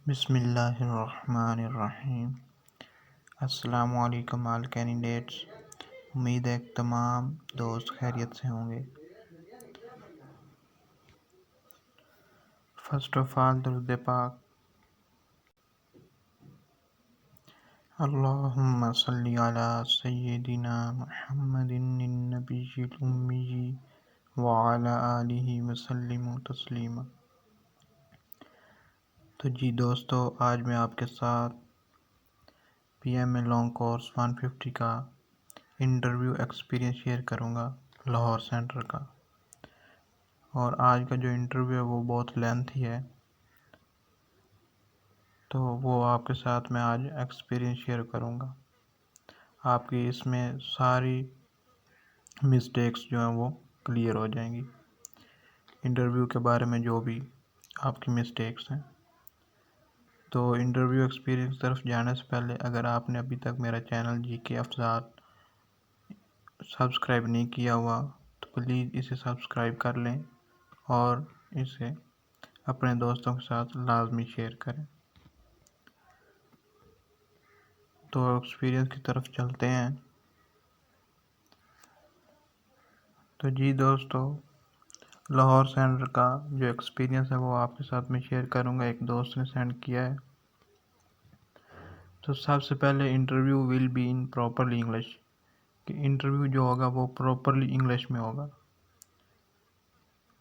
बिस्मिल्लाहिर्रहमानिर्रहीम। अस्सलामु अलैकुम ऑल कैंडिडेट्स। उम्मीद है कि तमाम दोस्त खैरियत से होंगे। फर्स्ट ऑफ ऑल दुरूद पाक। अल्लाहुम्मा सल्ली अला सय्यिदिना मुहम्मदिन नबिय्यिल उम्मी व अला आलिहि वसल्लिम तस्लीमा। तो जी दोस्तों, आज मैं आपके साथ PMA लॉन्ग कोर्स 150 का इंटरव्यू एक्सपीरियंस शेयर करूंगा लाहौर सेंटर का। और आज का जो इंटरव्यू है वो बहुत लेंथी है, तो वो आपके साथ मैं आज एक्सपीरियंस शेयर करूंगा। आपकी इसमें सारी मिस्टेक्स जो हैं वो क्लियर हो जाएंगी। इंटरव्यू के बारे में जो भी आपकी मिस्टेक्स हैं। तो इंटरव्यू एक्सपीरियंस तरफ जाने से पहले अगर आपने अभी तक मेरा चैनल GK अफज़ाल सब्सक्राइब नहीं किया हुआ तो प्लीज़ इसे सब्सक्राइब कर लें और इसे अपने दोस्तों के साथ लाजमी शेयर करें। तो एक्सपीरियंस की तरफ चलते हैं। तो जी दोस्तों, लाहौर सेंटर का जो एक्सपीरियंस है वो आपके साथ में शेयर करूंगा। एक दोस्त ने सेंड किया है। तो सबसे पहले interview will be in properly English, कि इंटरव्यू जो होगा वो प्रॉपरली इंग्लिश में होगा।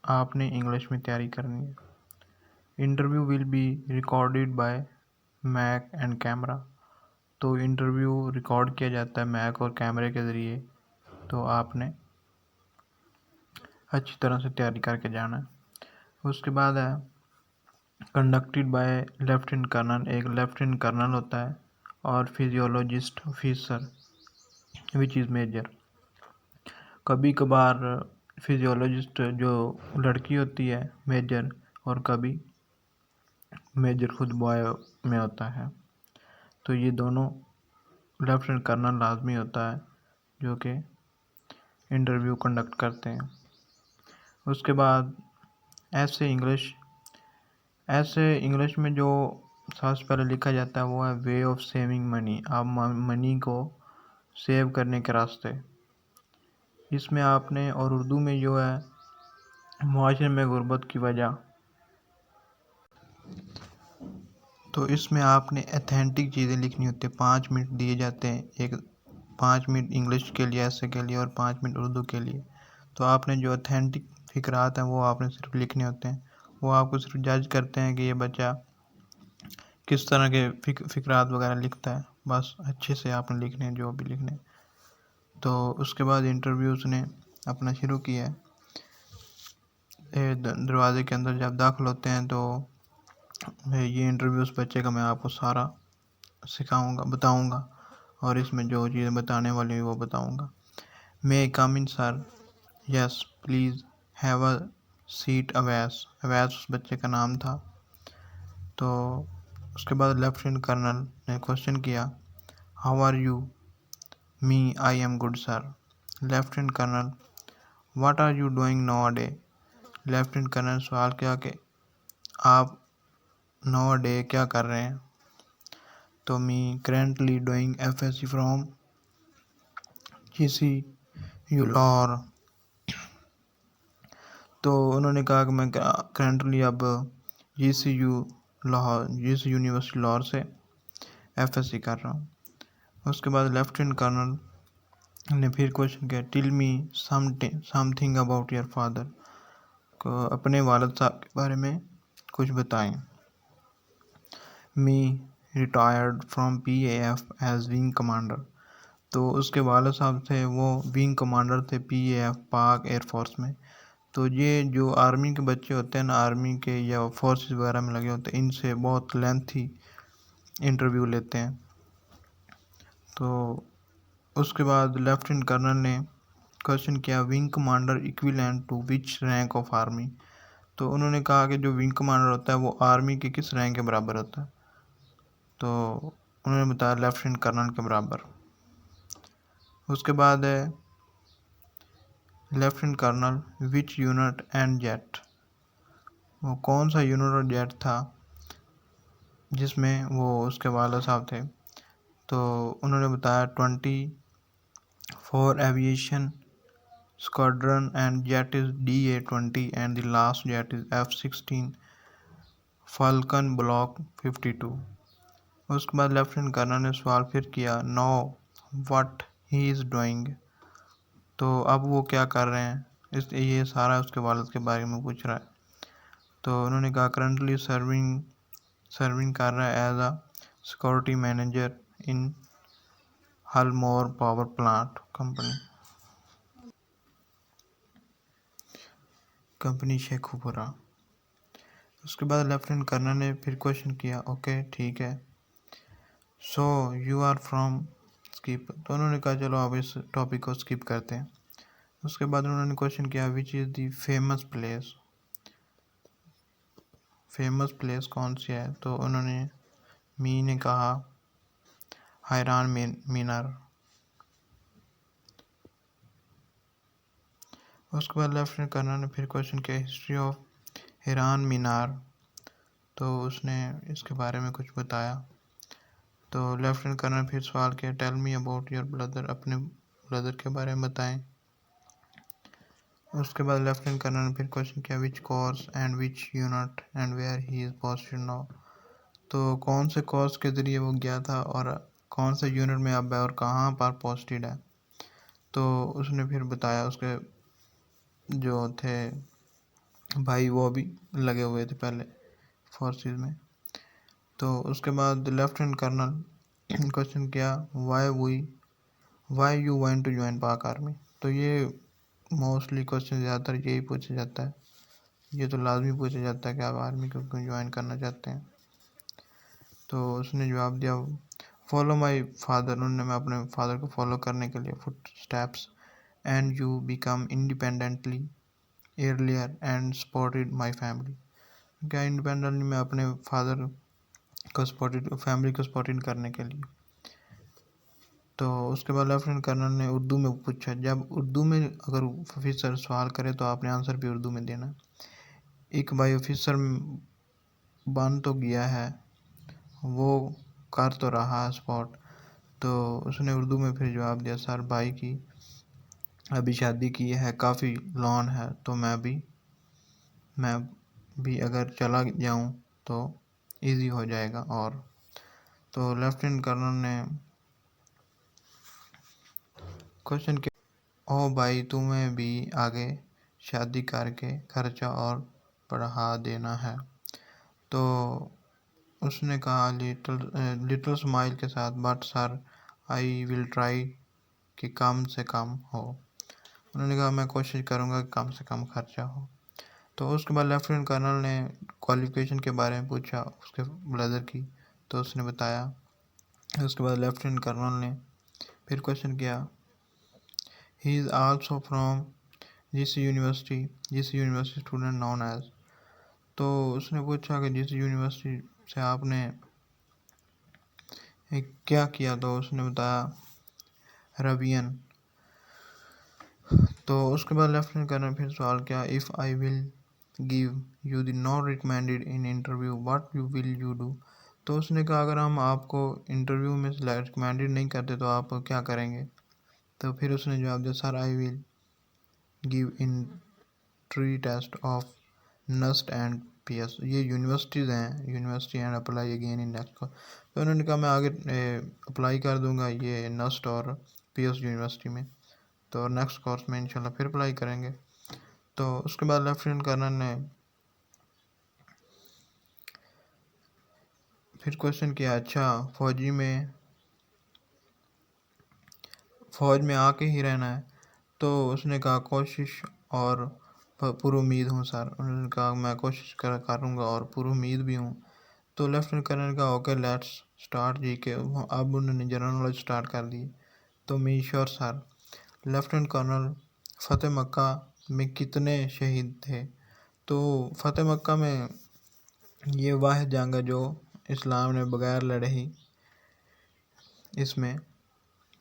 आपने इंग्लिश में तैयारी करनी है। Interview will be recorded by mic and camera. तो इंटरव्यू रिकॉर्ड किया जाता है मैक और कैमरे के ज़रिए। तो आपने अच्छी तरह से तैयारी करके जाना है। उसके बाद है कंडक्टेड बाय लेफ्टिनेंट कर्नल। एक लेफ्टिनेंट कर्नल होता है और physiologist officer which is major. कभी कभार फिजियोलॉजिस्ट जो लड़की होती है मेजर, और कभी मेजर खुद बॉय में होता है। तो ये दोनों लेफ्टिनेंट कर्नल लाजमी होता है जो कि इंटरव्यू कंडक्ट करते हैं। उसके बाद ऐसे इंग्लिश में जो सबसे पहले लिखा जाता है वो है वे ऑफ सेविंग मनी। आप मनी को सेव करने के रास्ते इसमें आपने, और उर्दू में जो है मुआशरे में गुर्बत की वजह। तो इसमें आपने अथेंटिक चीज़ें लिखनी होती है। 5 मिनट दिए जाते हैं, एक 5 मिनट इंग्लिश के लिए ऐसे के लिए और 5 मिनट उर्दू के लिए। तो आपने जो अथेंटिक फिक्रात हैं वो आपने सिर्फ लिखने होते हैं। वो आपको सिर्फ जज करते हैं कि ये बच्चा किस तरह के फिक्रात वगैरह लिखता है। बस अच्छे से आपने लिखने जो भी लिखने। तो उसके बाद इंटरव्यू उसने अपना शुरू किया है। दरवाजे के अंदर जब दाखिल होते हैं तो ये इंटरव्यू उस बच्चे का मैं आपको सारा सिखाऊंगा, बताऊंगा, और इसमें जो चीज़ें बताने वाली हैं वो बताऊंगा। May come in sir? Yes please have a seat. Awais उस बच्चे का नाम था। तो उसके बाद लेफ्टिनेंट कर्नल ने क्वेश्चन किया, how are you? Me, I am good sir. Lieutenant colonel, what are you doing nowadays? Lieutenant colonel सवाल किया कि आप नाउ डे क्या कर रहे हैं? तो me currently doing FSC from GCU Lahore. तो उन्होंने कहा कि मैं करेंटली अब GCU यूनिवर्सिटी लाहौर से FSC कर रहा हूँ। उसके बाद लेफ्टिनेंट कर्नल ने फिर क्वेश्चन किया, tell me something about your father. को अपने वालिद साहब के बारे में कुछ बताएं। Me retired from PAF as wing commander. तो उसके वालिद साहब थे वो विंग कमांडर थे PAF पाक एयरफोर्स में। तो ये जो आर्मी के बच्चे होते हैं ना, आर्मी के या फोर्सेस वगैरह में लगे होते हैं, इनसे बहुत लेंथी इंटरव्यू लेते हैं। तो उसके बाद लेफ्टिनेंट कर्नल ने क्वेश्चन किया, wing commander equivalent to which rank of army? तो उन्होंने कहा कि जो विंग कमांडर होता है वो आर्मी के किस रैंक के बराबर होता है? तो उन्होंने बताया लेफ्टिनेंट कर्नल के बराबर। उसके बाद है lieutenant colonel which unit and jet. वो कौन सा यूनिट और जेट था? जिसमें वो उसके वाला साहब थे। तो उन्होंने बताया 24 aviation squadron and jet is DA-20 and the last jet is F-16 falcon block 52। उसके बाद लेफ्टिनेंट कर्नल ने सवाल फिर किया, know what he is doing. तो अब वो क्या कर रहे हैं, इस ये सारा उसके वालिद के बारे में पूछ रहा है। तो उन्होंने कहा करंटली सर्विंग कर रहा है as a security manager in हलमोर पावर प्लांट कंपनी शेखुपुरा। उसके बाद लेफ्टिनेंट कर्नल ने फिर क्वेश्चन किया, ओके ठीक है, सो यू आर फ्रॉम स्किप। तो उन्होंने कहा चलो अब इस टॉपिक को स्किप करते हैं। उसके बाद उन्होंने क्वेश्चन किया, which is the famous place कौन सी है। तो उन्होंने ने कहा हैरान मीनार। उसके बाद लेफ्टिनेंट कर्नल ने फिर क्वेश्चन किया, हिस्ट्री ऑफ हैरान मीनार। तो उसने इसके बारे में कुछ बताया। तो लेफ्टिनेंट कर्नल फिर सवाल किया, tell me about your brother, अपने ब्रदर के बारे में बताएं। उसके बाद लेफ्टिनेंट कर्नल ने फिर क्वेश्चन किया, which course and which unit and where he is posted now. तो कौन से कोर्स के ज़रिए वो गया था और कौन से यूनिट में अब है और कहाँ पर पोस्टेड है। तो उसने फिर बताया उसके जो थे भाई वो भी लगे हुए थे पहले फोर्सेस में। तो उसके बाद लेफ्टिनेंट कर्नल क्वेश्चन किया, why you want to join Pak army. तो ये मोस्टली क्वेश्चन ज़्यादातर यही पूछा जाता है, ये तो लाजमी पूछा जाता है कि आप आर्मी को क्यों ज्वाइन करना चाहते हैं। तो उसने जवाब दिया, फॉलो माई फादर, उन्होंने मैं अपने फादर को फॉलो करने के लिए foot steps and you become independently earlier and supported my family. क्या इंडिपेंडेंटली मैं अपने फादर को फैमिली को सपोर्टेड करने के लिए। तो उसके बाद लेफ्टिनेंट कर्नल ने उर्दू में पूछा, जब उर्दू में अगर ऑफिसर सवाल करे तो आपने आंसर भी उर्दू में देना। एक भाई ऑफिसर बन तो गया है, वो कर तो रहा है स्पॉट। तो उसने उर्दू में फिर जवाब दिया, सर भाई की अभी शादी की है, काफ़ी लोन है, तो मैं भी अगर चला जाऊं तो इजी हो जाएगा। और तो लेफ्टिनेंट कर्नल ने क्वेश्चन किया, ओ भाई तुम्हें भी आगे शादी करके खर्चा और बढ़ा देना है। तो उसने कहा लिटिल स्माइल के साथ, but sir I will try कि कम से कम हो। उन्होंने कहा मैं कोशिश करूँगा कि कम से कम खर्चा हो। तो उसके बाद लेफ्टिनेंट कर्नल ने क्वालिफिकेशन के बारे में पूछा उसके ब्रदर की। तो उसने बताया। उसके बाद लेफ्टिनेंट कर्नल ने फिर क्वेश्चन किया, he is also from GC university student नॉन एज। तो उसने पूछा कि जीसी यूनिवर्सिटी से आपने क्या किया। तो उसने बताया रवियन। तो उसके बाद लेफ्टिनेंट कर्नल फिर सवाल किया, if I will give you the not recommended in interview what you will you do. तो उसने कहा अगर हम आपको इंटरव्यू में रिकमेंडेड नहीं करते तो आप क्या करेंगे। तो फिर उसने जवाब दिया, sir I will give entry test of NUST and PS। ये यूनिवर्सिटीज़ हैं, university and apply again in next course. तो उन्होंने कहा मैं आगे अप्लाई कर दूंगा ये नस्ट और PS यूनिवर्सिटी में, तो नेक्स्ट कोर्स में इंशाल्लाह फिर अप्लाई करेंगे। तो उसके बाद लेफ्टिनेंट कर्नल ने फिर क्वेश्चन किया, अच्छा फ़ौज में आके ही रहना है। तो उसने कहा कोशिश और पूरी उम्मीद हूँ सर। उन्होंने कहा मैं कोशिश करूँगा और पूरी उम्मीद भी हूँ। तो लेफ्टिनेंट कर्नल ने कहा ओके लेट्स स्टार्ट जी के। अब उन्होंने जनरल नॉलेज स्टार्ट कर दी। तो मी श्योर सर। लेफ्टिनेंट कर्नल, फ़तेह मक्का में कितने शहीद थे। तो फ़तेह मक्का में ये वाहिद जंग है जो इस्लाम ने बगैर लड़े ही इसमें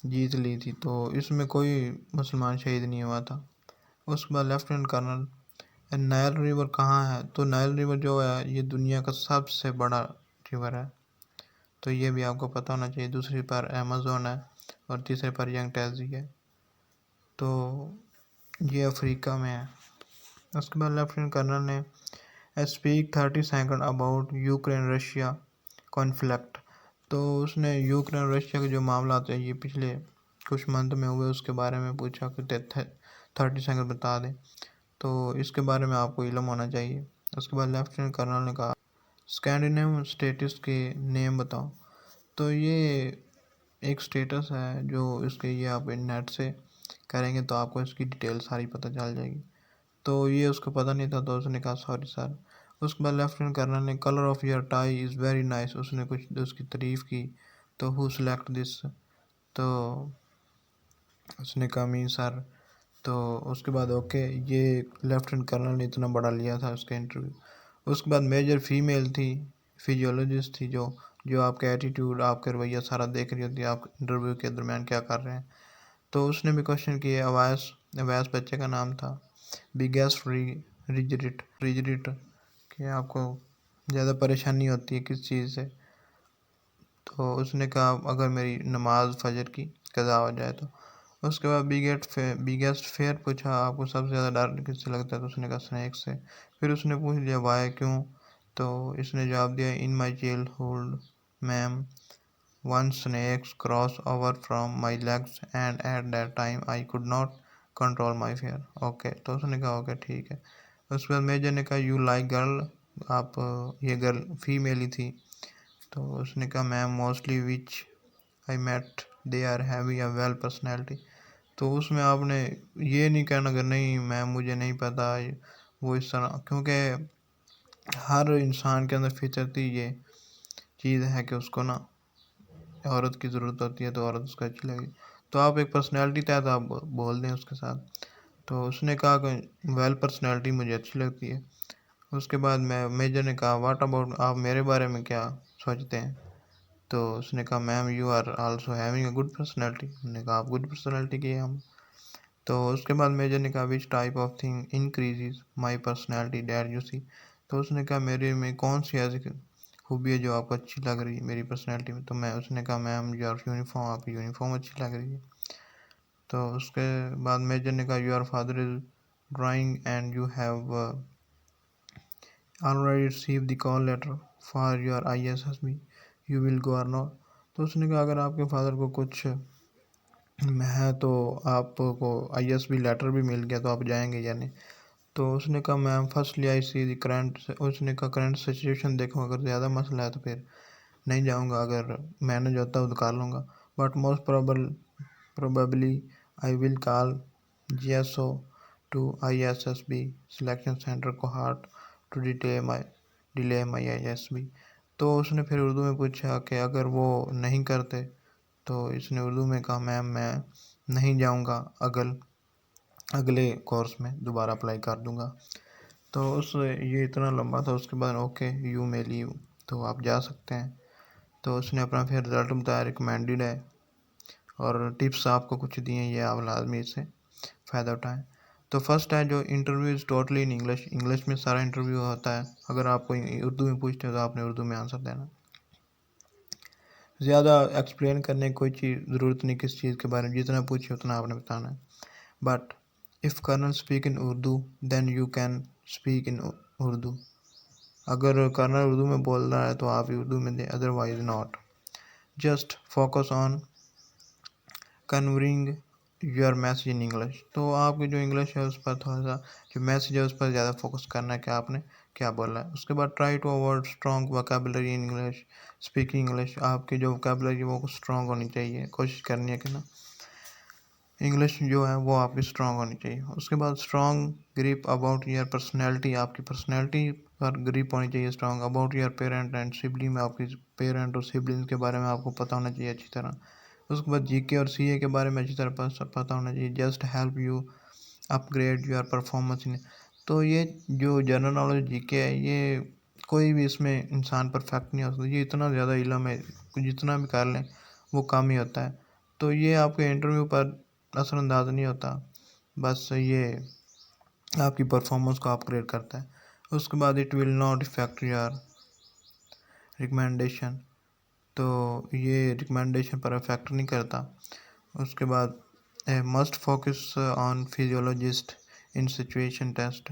जीत ली थी। तो इसमें कोई मुसलमान शहीद नहीं हुआ था। उसके बाद लेफ्टिनेंट कर्नल, नाइल रिवर कहाँ है। तो नाइल रिवर जो है ये दुनिया का सबसे बड़ा अचीवर है, तो ये भी आपको पता होना चाहिए। दूसरी पर अमेज़न है और तीसरे पर यंग टैजी है, तो ये अफ्रीका में है। उसके बाद लेफ्टिनेंट कर्नल ने speak 30 second about Ukraine Russia conflict, तो उसने यूक्रेन रशिया के जो मामला थे ये पिछले कुछ मंथ में हुए उसके बारे में पूछा कि 30 सेकंड बता दें, तो इसके बारे में आपको इल्म होना चाहिए। उसके बाद लेफ्टिनेंट कर्नल ने कहा स्कैंडिनेवियन स्टेट्स के नेम बताओ, तो ये एक स्टेटस है जो इसके ये आप नेट से करेंगे तो आपको इसकी डिटेल सारी पता चल जाएगी, तो ये उसको पता नहीं था, तो उसने कहा सॉरी सर। उसके बाद लेफ्टिनेंट कर्नल ने colour of your tie is very nice, उसने कुछ उसकी तारीफ़ की, तो हु सेलेक्ट दिस, तो उसने कहा मीन सर, तो उसके बाद ओके, ये लेफ्टिनेंट कर्नल ने इतना बड़ा लिया था उसका इंटरव्यू। उसके बाद मेजर फीमेल थी, फिजियोलॉजिस्ट थी, जो जो आपका एटीट्यूड आपका रवैया सारा देख रही होती है आप इंटरव्यू के दरमियान क्या कर रहे हैं, तो उसने भी क्वेश्चन किए। अवैस अवैस बच्चे का नाम था। बिगेस्ट रिजरिट कि आपको ज़्यादा परेशानी होती है किस चीज़ से, तो उसने कहा अगर मेरी नमाज फजर की कज़ा हो जाए तो। उसके बाद बिगेस्ट फेयर पूछा आपको सबसे ज़्यादा डर किससे लगता है, तो उसने कहा स्नैक से। फिर उसने पूछ लिया वाई क्यों, तो इसने जवाब दिया in my childhood ma'am one snakes cross over from my legs and at that time I could not control my fear. Okay, तो उसने कहा ओके ठीक है। उसके बाद मेजर ने कहा यू लाइक गर्ल, आप ये गर्ल फीमेल ही थी, तो उसने कहा ma'am mostly which I met they are heavy a well personality, तो उसमें आपने ये नहीं कहना कि नहीं मैम मुझे नहीं पता वो इस तरह, क्योंकि हर इंसान के अंदर फितरती ये चीज़ है कि उसको ना औरत की ज़रूरत होती है, तो औरत उसको अच्छी लगी, तो आप एक पर्सनैलिटी तहत आप बोल दें उसके साथ। तो उसने कहा कि वेल पर्सनैलिटी मुझे अच्छी लगती है। उसके बाद मैं मेजर ने कहा व्हाट अबाउट, आप मेरे बारे में क्या सोचते हैं, तो उसने कहा ma'am you are also having a good personality, हमने कहा आप गुड पर्सनैलिटी की हम। तो उसके बाद मेजर ने कहा which type of thing increases my personality that you see, तो उसने कहा मेरे में कौन सी ऐसी खूबी है जो आपको अच्छी लग रही है मेरी पर्सनैलिटी में, तो मैं उसने कहा मैम यू आर यूनिफॉर्म, आपकी यूनिफॉर्म अच्छी लग रही है। तो उसके बाद मेजर ने कहा your father is drawing and you have already received the call letter for your ISSB, you will go or not, तो उसने कहा अगर आपके फादर को कुछ है तो आपको ISB लेटर भी मिल गया तो आप जाएंगे या नहीं, तो उसने कहा ma'am firstly I see the current, उसने कहा करंट सिचुएशन देखो, अगर ज़्यादा मसला है तो फिर नहीं जाऊंगा, अगर मैनेज होता है तो कर लूँगा, but most probably I will call GSO to ISSB selection centre को heart to delay my ISB, तो उसने फिर उर्दू में पूछा कि अगर वो नहीं करते, तो इसने उर्दू में कहा मैम मैं नहीं जाऊंगा, अगले कोर्स में दोबारा अप्लाई कर दूंगा, तो उस ये इतना लंबा था। उसके बाद ओके यू मे लीव, तो आप जा सकते हैं, तो उसने अपना फिर रिजल्ट बताया रिकमेंडेड है और टिप्स आपको कुछ दिए हैं, ये आप लाजमी इससे फ़ायदा उठाएं। तो फर्स्ट है जो interview is totally in English, English में सारा इंटरव्यू होता है, अगर आपको उर्दू में पूछते हो तो आपने उर्दू में आंसर देना, ज़्यादा एक्सप्लेन करने की कोई चीज़ ज़रूरत नहीं किस चीज़ के बारे में, जितना पूछे उतना आपने बताना है। But if colonel speak in Urdu then you can speak in Urdu, अगर कर्नल उर्दू में बोल रहा है तो आप उर्दू में दें, otherwise not, just focus on conveying your message in English, तो आपकी जो इंग्लिश है उस पर थोड़ा सा जो मैसेज है उस पर ज़्यादा फोकस करना है कि आपने क्या बोला है। उसके बाद try to avoid strong vocabulary in English speaking English, आपकी जो वोकेबलरी है वो स्ट्रॉन्ग होनी चाहिए, कोशिश करनी है कि ना इंग्लिश जो है वो आपकी स्ट्रॉन्ग होनी चाहिए। उसके बाद strong grip about your personality, आपकी पर्सनैलिटी पर ग्रिप होनी चाहिए strong. About your parent and sibling, आपकी पेरेंट और सिबलिंग के बारे में आपको पता होना चाहिए अच्छी तरह। उसके बाद जीके और सीए के बारे में अच्छी तरह पता होना चाहिए। Just help you upgrade your performance in, तो ये जो जनरल नॉलेज जीके है ये कोई भी इसमें इंसान परफेक्ट नहीं हो सकता, ये इतना ज़्यादा इल्म है जितना भी कर लें वो कम ही होता है, तो ये आपके इंटरव्यू पर असरअंदाज नहीं होता, बस ये आपकी परफॉर्मेंस को अपग्रेड करता है। उसके बाद it will not effect your recommendation, तो ये रिकमेंडेशन पर अफेक्ट नहीं करता। उसके बाद must focus on physiologist in situation test,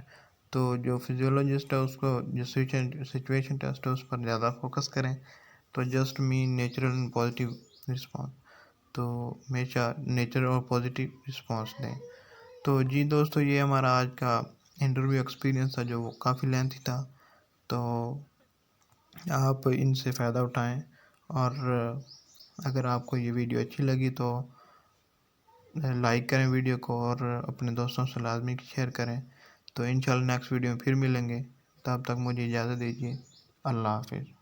तो जो फिजियोलॉजिस्ट है उसको जो सिचुएशन टेस्ट है उस पर ज़्यादा फोकस करें। तो just mean natural and positive response, तो हमेशा नेचर और पॉजिटिव रिस्पॉन्स दें। तो जी दोस्तों, ये हमारा आज का इंटरव्यू एक्सपीरियंस था जो काफ़ी लेंथी था। तो आप इनसे फ़ायदा उठाएं, और अगर आपको ये वीडियो अच्छी लगी तो लाइक करें वीडियो को, और अपने दोस्तों से लाजमी शेयर करें। तो इंशाल्लाह नेक्स्ट वीडियो में फिर मिलेंगे, तब तक मुझे इजाज़त दीजिए। अल्लाह हाफिज़।